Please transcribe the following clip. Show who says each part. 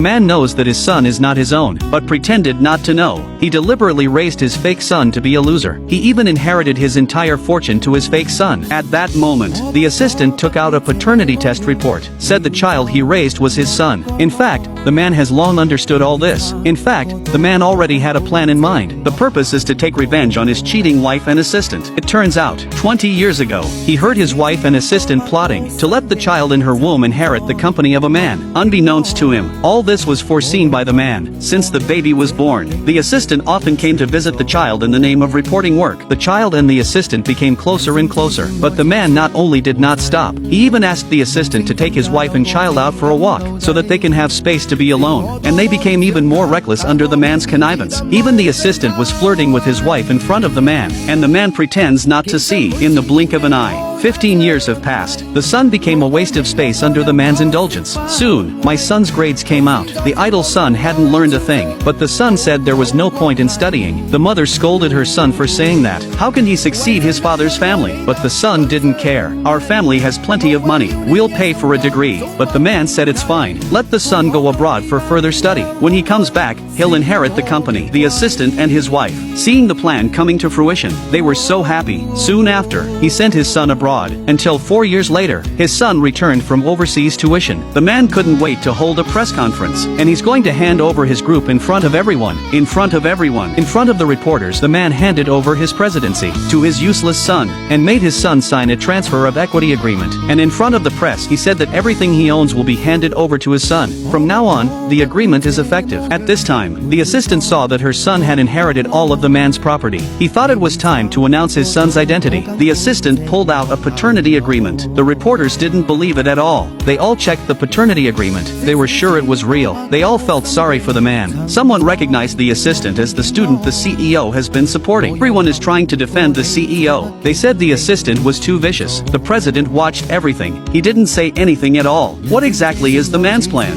Speaker 1: Man knows that his son is not his own, but pretended not to know. He deliberately raised his fake son to be a loser. He even inherited his entire fortune to his fake son. At that moment, the assistant took out a paternity test report, said the child he raised was his son. In fact, the man has long understood all this. In fact, the man already had a plan in mind. The purpose is to take revenge on his cheating wife and assistant. It turns out, 20 years ago, he heard his wife and assistant plotting to let the child in her womb inherit the company of a man. Unbeknownst to him, all this was foreseen by the man. Since the baby was born, the assistant often came to visit the child in the name of reporting work. The child and the assistant became closer and closer. But the man not only did not stop, he even asked the assistant to take his wife and child out for a walk, so that they can have space to be alone. And they became even more reckless under the man's connivance. Even the assistant was flirting with his wife in front of the man, and the man pretends not to see. In the blink of an eye, 15 years have passed. The son became a waste of space under the man's indulgence. Soon, my son's grades came out. The idle son hadn't learned a thing, but the son said there was no point in studying. The mother scolded her son for saying that. How can he succeed his father's family? But the son didn't care. Our family has plenty of money. We'll pay for a degree. But the man said it's fine. Let the son go abroad for further study. When he comes back, he'll inherit the company. The assistant and his wife, seeing the plan coming to fruition, they were so happy. Soon after, he sent his son abroad. Until 4 years later, his son returned from overseas tuition. The man couldn't wait to hold a press conference, and he's going to hand over his group in front of everyone. In front of everyone. In front of the reporters, the man handed over his presidency to his useless son, and made his son sign a transfer of equity agreement. And in front of the press, he said that everything he owns will be handed over to his son. From now on, the agreement is effective. At this time, the assistant saw that her son had inherited all of the man's property. He thought it was time to announce his son's identity. The assistant pulled out a paternity agreement. The reporters didn't believe it at all. They all checked the paternity agreement. They were sure it was real. They all felt sorry for the man. Someone recognized the assistant as the student the CEO has been supporting. Everyone is trying to defend the CEO. They said the assistant was too vicious. The president watched everything. He didn't say anything at all. What exactly is the man's plan?